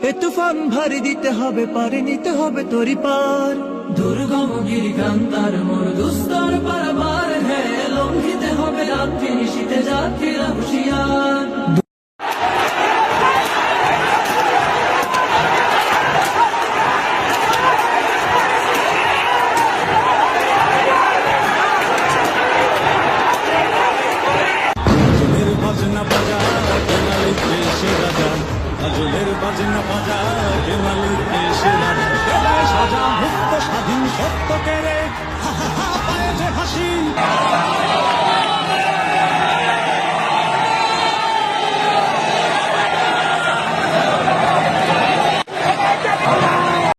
এ তুফান ভারী দিতে হবে, পারে নিতে হবে তরি পার। দুর্গম গিরিকান্তার মোর দুস্তর পারাবার হ্যাঁ, লঙ্ঘিতে হবে রাত্রি নিশীতে যাত্রীরা হুঁশিয়ার। বাজনা বাজা কে মালিক এসে রাজা, আজলের বাজনা বাজা কে মালিক এসে রাজা। সাজা মুক্ত স্বাধীন সত্য কেড়ে পায়ে যে হাসি।